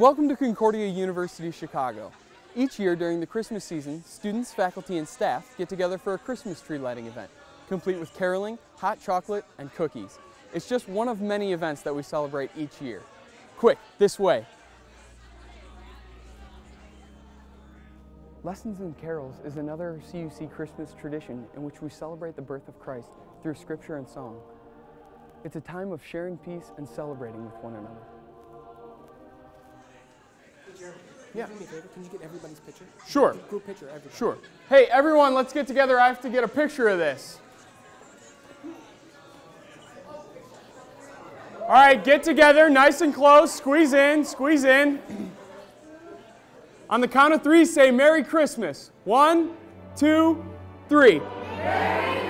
Welcome to Concordia University, Chicago. Each year during the Christmas season, students, faculty, and staff get together for a Christmas tree lighting event, complete with caroling, hot chocolate, and cookies. It's just one of many events that we celebrate each year. Quick, this way. Lessons in Carols is another CUC Christmas tradition in which we celebrate the birth of Christ through scripture and song. It's a time of sharing peace and celebrating with one another. Yeah. Do me a favor, can you get everybody's picture? Sure. Group picture, everybody. Sure. Hey, everyone, let's get together. I have to get a picture of this. All right, get together, nice and close. Squeeze in, squeeze in. On the count of three, say Merry Christmas. 1, 2, 3. Merry